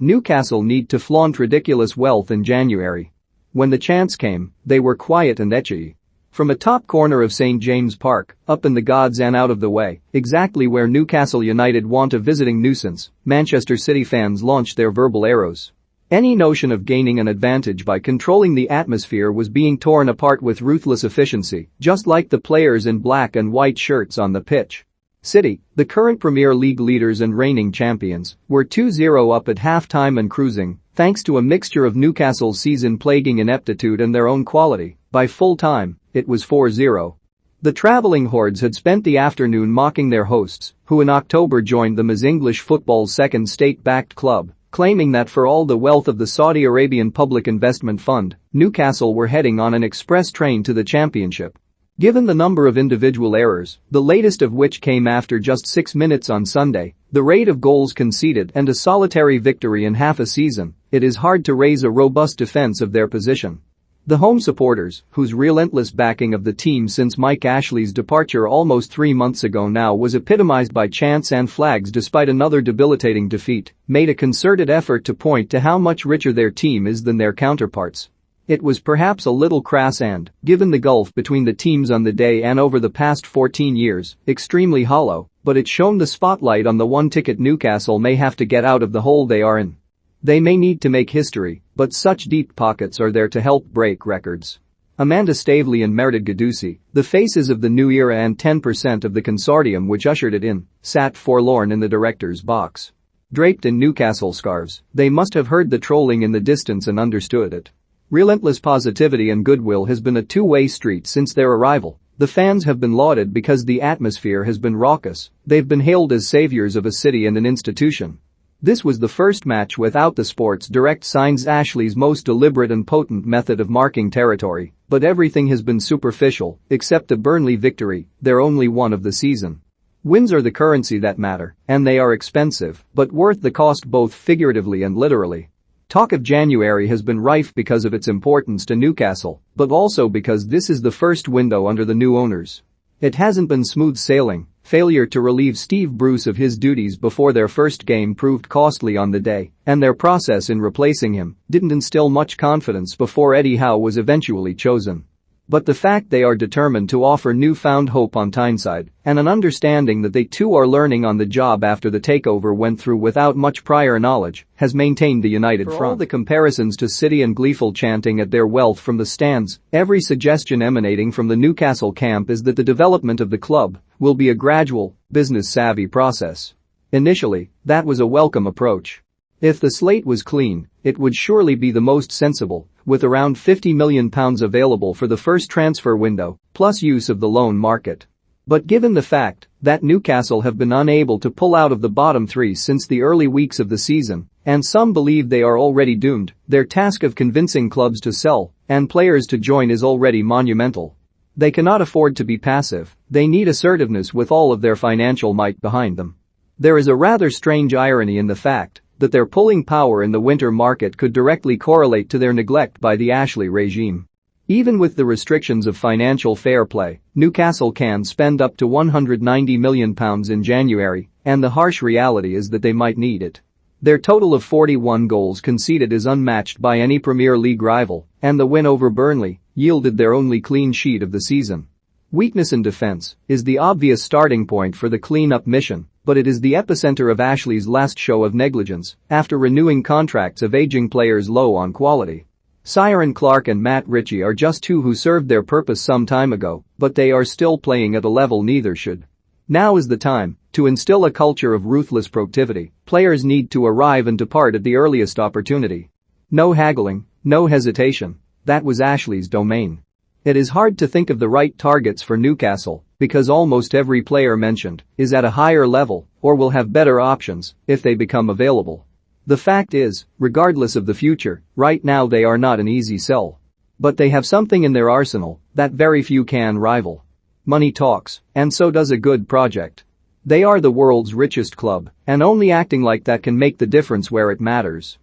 Newcastle need to flaunt ridiculous wealth in January. When the chance came, they were quiet and etchy. From a top corner of St James Park, up in the gods and out of the way, exactly where Newcastle United want a visiting nuisance, Manchester City fans launched their verbal arrows. Any notion of gaining an advantage by controlling the atmosphere was being torn apart with ruthless efficiency, just like the players in black and white shirts on the pitch. City, the current Premier League leaders and reigning champions, were 2-0 up at halftime and cruising, thanks to a mixture of Newcastle's season-plaguing ineptitude and their own quality. By full-time, it was 4-0. The travelling hordes had spent the afternoon mocking their hosts, who in October joined them as English football's second state-backed club, claiming that for all the wealth of the Saudi Arabian Public Investment Fund, Newcastle were heading on an express train to the championship. Given the number of individual errors, the latest of which came after just 6 minutes on Sunday, the rate of goals conceded and a solitary victory in half a season, it is hard to raise a robust defense of their position. The home supporters, whose relentless backing of the team since Mike Ashley's departure almost 3 months ago now was epitomized by chants and flags despite another debilitating defeat, made a concerted effort to point to how much richer their team is than their counterparts. It was perhaps a little crass and, given the gulf between the teams on the day and over the past 14 years, extremely hollow, but it shone the spotlight on the one ticket Newcastle may have to get out of the hole they are in. They may need to make history, but such deep pockets are there to help break records. Amanda Stavely and Meredith Gadusi, the faces of the new era and 10% of the consortium which ushered it in, sat forlorn in the director's box. Draped in Newcastle scarves, they must have heard the trolling in the distance and understood it. Relentless positivity and goodwill has been a two-way street since their arrival. The fans have been lauded because the atmosphere has been raucous. They've been hailed as saviors of a city and an institution. This was the first match without the Sports Direct signs Ashley's most deliberate and potent method of marking territory, but everything has been superficial, except the Burnley victory, their only one of the season. Wins are the currency that matter, and they are expensive, but worth the cost both figuratively and literally. Talk of January has been rife because of its importance to Newcastle, but also because this is the first window under the new owners. It hasn't been smooth sailing. Failure to relieve Steve Bruce of his duties before their first game proved costly on the day, and their process in replacing him didn't instill much confidence before Eddie Howe was eventually chosen. But the fact they are determined to offer newfound hope on Tyneside, and an understanding that they too are learning on the job after the takeover went through without much prior knowledge, has maintained the united front. For all the comparisons to City and gleeful chanting at their wealth from the stands, every suggestion emanating from the Newcastle camp is that the development of the club will be a gradual, business-savvy process. Initially, that was a welcome approach. If the slate was clean, it would surely be the most sensible, with around £50 million available for the first transfer window, plus use of the loan market. But given the fact that Newcastle have been unable to pull out of the bottom three since the early weeks of the season, and some believe they are already doomed, their task of convincing clubs to sell and players to join is already monumental. They cannot afford to be passive, they need assertiveness with all of their financial might behind them. There is a rather strange irony in the fact that their pulling power in the winter market could directly correlate to their neglect by the Ashley regime. Even with the restrictions of financial fair play, Newcastle can spend up to £190 million in January, and the harsh reality is that they might need it. Their total of 41 goals conceded is unmatched by any Premier League rival, and the win over Burnley yielded their only clean sheet of the season. Weakness in defense is the obvious starting point for the clean-up mission, but it is the epicenter of Ashley's last show of negligence after renewing contracts of aging players low on quality. Ciaran Clark and Matt Ritchie are just two who served their purpose some time ago, but they are still playing at a level neither should. Now is the time to instill a culture of ruthless productivity. Players need to arrive and depart at the earliest opportunity. No haggling, no hesitation. That was Ashley's domain. It is hard to think of the right targets for Newcastle because almost every player mentioned is at a higher level or will have better options if they become available. The fact is, regardless of the future, right now they are not an easy sell. But they have something in their arsenal that very few can rival. Money talks, and so does a good project. They are the world's richest club, and only acting like that can make the difference where it matters.